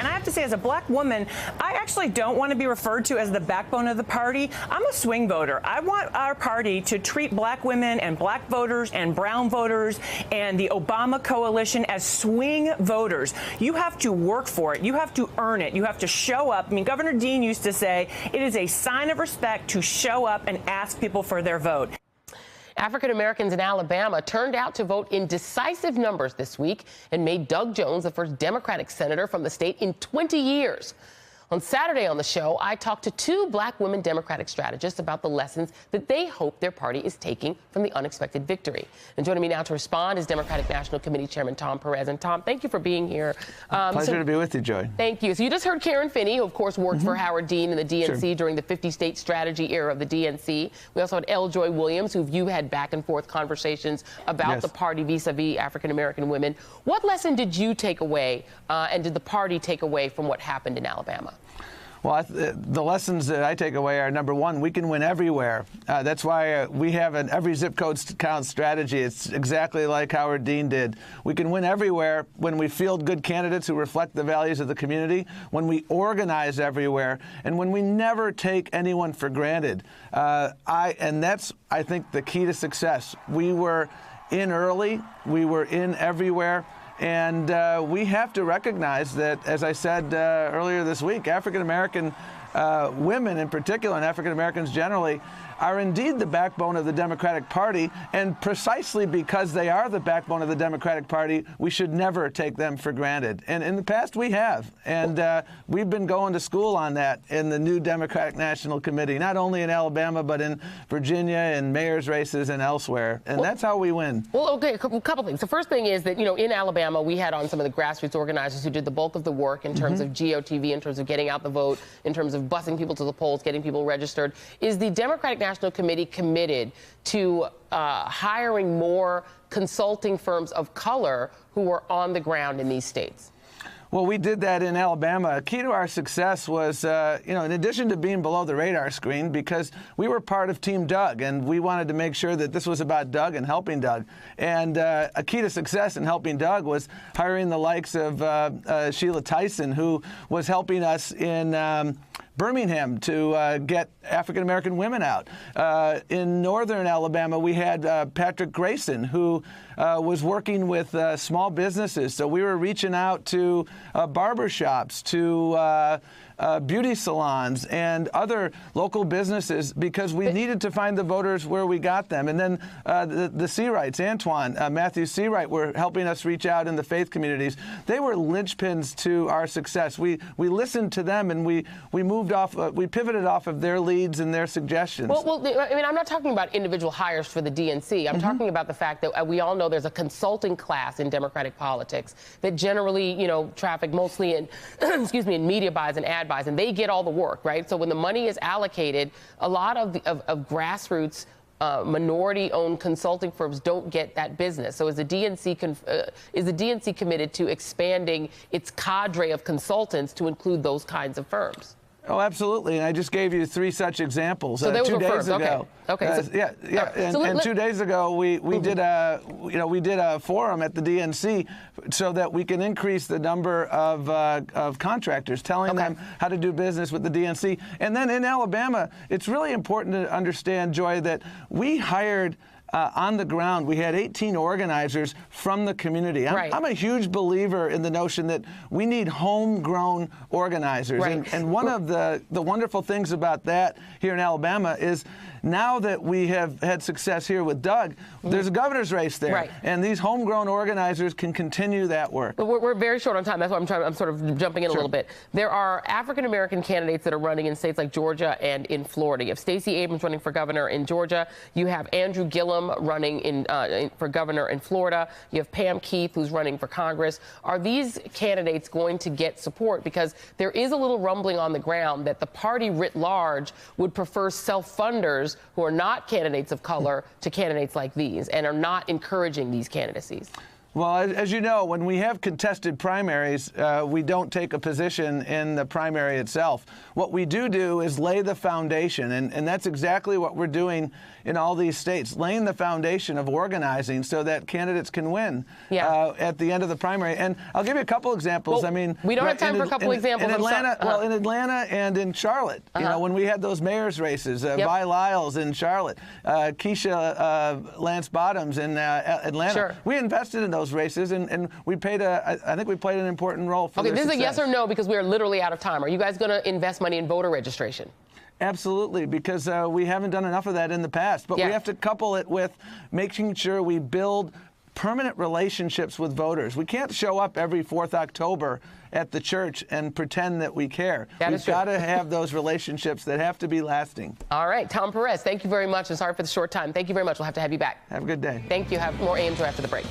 And I have to say, as a black woman, I actually don't want to be referred to as the backbone of the party. I'm a swing voter. I want our party to treat black women and black voters and brown voters and the Obama coalition as swing voters. You have to work for it. You have to earn it. You have to show up. I mean, Governor Dean used to say it is a sign of respect to show up and ask people for their vote. African Americans in Alabama turned out to vote in decisive numbers this week and made Doug Jones the first Democratic senator from the state in 20 years. On Saturday on the show, I talked to two black women Democratic strategists about the lessons that they hope their party is taking from the unexpected victory. And joining me now to respond is Democratic National Committee Chairman Tom Perez. And Tom, thank you for being here. Pleasure to be with you, Joy. Thank you. So you just heard Karen Finney, who of course worked for Howard Dean in the DNC during the 50-state strategy era of the DNC. We also had L. Joy Williams, who you had back and forth conversations about the party vis-a-vis African American women. What lesson did you take away and did the party take away from what happened in Alabama? Well, the lessons that I take away are, number one, we can win everywhere. That's why we have an every zip code counts strategy. It's exactly like Howard Dean did. We can win everywhere when we field good candidates who reflect the values of the community, when we organize everywhere, and when we never take anyone for granted. And that's, I think, the key to success. We were in early. We were in everywhere. And we have to recognize that, as I said earlier this week, African-American women in particular, and African-Americans generally, are indeed the backbone of the Democratic Party. And precisely because they are the backbone of the Democratic Party, we should never take them for granted. And in the past, we have. And we've been going to school on that in the new Democratic National Committee, not only in Alabama, but in Virginia and mayor's races and elsewhere. And that's how we win. Well, okay, a couple things. The first thing is that, you know, in Alabama, we had on some of the grassroots organizers who did the bulk of the work in terms of GOTV, in terms of getting out the vote, in terms of busing people to the polls, getting people registered. Is the Democratic National Committee committed to hiring more consulting firms of color who are on the ground in these states? Well, we did that in Alabama. Key to our success was, in addition to being below the radar screen, because we were part of Team Doug, and we wanted to make sure that this was about Doug and helping Doug. And a key to success in helping Doug was hiring the likes of Sheila Tyson, who was helping us in Birmingham to get African-American women out. In northern Alabama, we had Patrick Grayson, who was working with small businesses. So we were reaching out to barbershops, to beauty salons and other local businesses because we needed to find the voters where we got them. And then the Seawrights, Matthew Seawright, were helping us reach out in the faith communities. They were linchpins to our success. We listened to them and we moved off, we pivoted off of their leads and their suggestions. Well, I mean, I'm not talking about individual hires for the DNC. I'm talking about the fact that we all know there's a consulting class in Democratic politics that generally, traffic mostly in, in media buys and ad buys, and they get all the work, right? So when the money is allocated, a lot of grassroots minority-owned consulting firms don't get that business. So is the DNC committed to expanding its cadre of consultants to include those kinds of firms? Oh, absolutely. And I just gave you 3 such examples. So 2 days ago. Okay. And 2 days ago, we did a forum at the DNC so that we can increase the number of contractors, telling them how to do business with the DNC. And then in Alabama, it's really important to understand, Joy, that we hired on the ground, we had 18 organizers from the community. I'm a huge believer in the notion that we need homegrown organizers. Right. And one of the wonderful things about that here in Alabama is now that we have had success here with Doug, there's a governor's race there. Right. And these homegrown organizers can continue that work. But we're very short on time. That's why I'm sort of jumping in a little bit. There are African-American candidates that are running in states like Georgia and in Florida. You have Stacey Abrams running for governor in Georgia. You have Andrew Gillum running for governor in Florida. You have Pam Keith, who's running for Congress. Are these candidates going to get support? Because there is a little rumbling on the ground that the party writ large would prefer self-funders who are not candidates of color to candidates like these and are not encouraging these candidacies. Well, as you know, when we have contested primaries, we don't take a position in the primary itself. What we do is lay the foundation, and that's exactly what we're doing in all these states, laying the foundation of organizing so that candidates can win at the end of the primary. And I'll give you a couple examples. Well, I mean, we don't have time for a couple examples. In Atlanta, well, in Atlanta and in Charlotte, you know, when we had those mayor's races, Vi Lyles in Charlotte, Keisha Lance Bottoms in Atlanta, we invested in those races, and we paid I think we played an important role for their this is success. a yes or no, because we are literally out of time. Are you guys going to invest money in voter registration? Absolutely, because we haven't done enough of that in the past. But we have to couple it with making sure we build permanent relationships with voters. We can't show up every 4th October at the church and pretend that we care. We've got to have those relationships that have to be lasting. All right, Tom Perez, thank you very much, and sorry for the short time. Thank you very much. We'll have to have you back. Have a good day. Thank you. Have more AM2 after the break.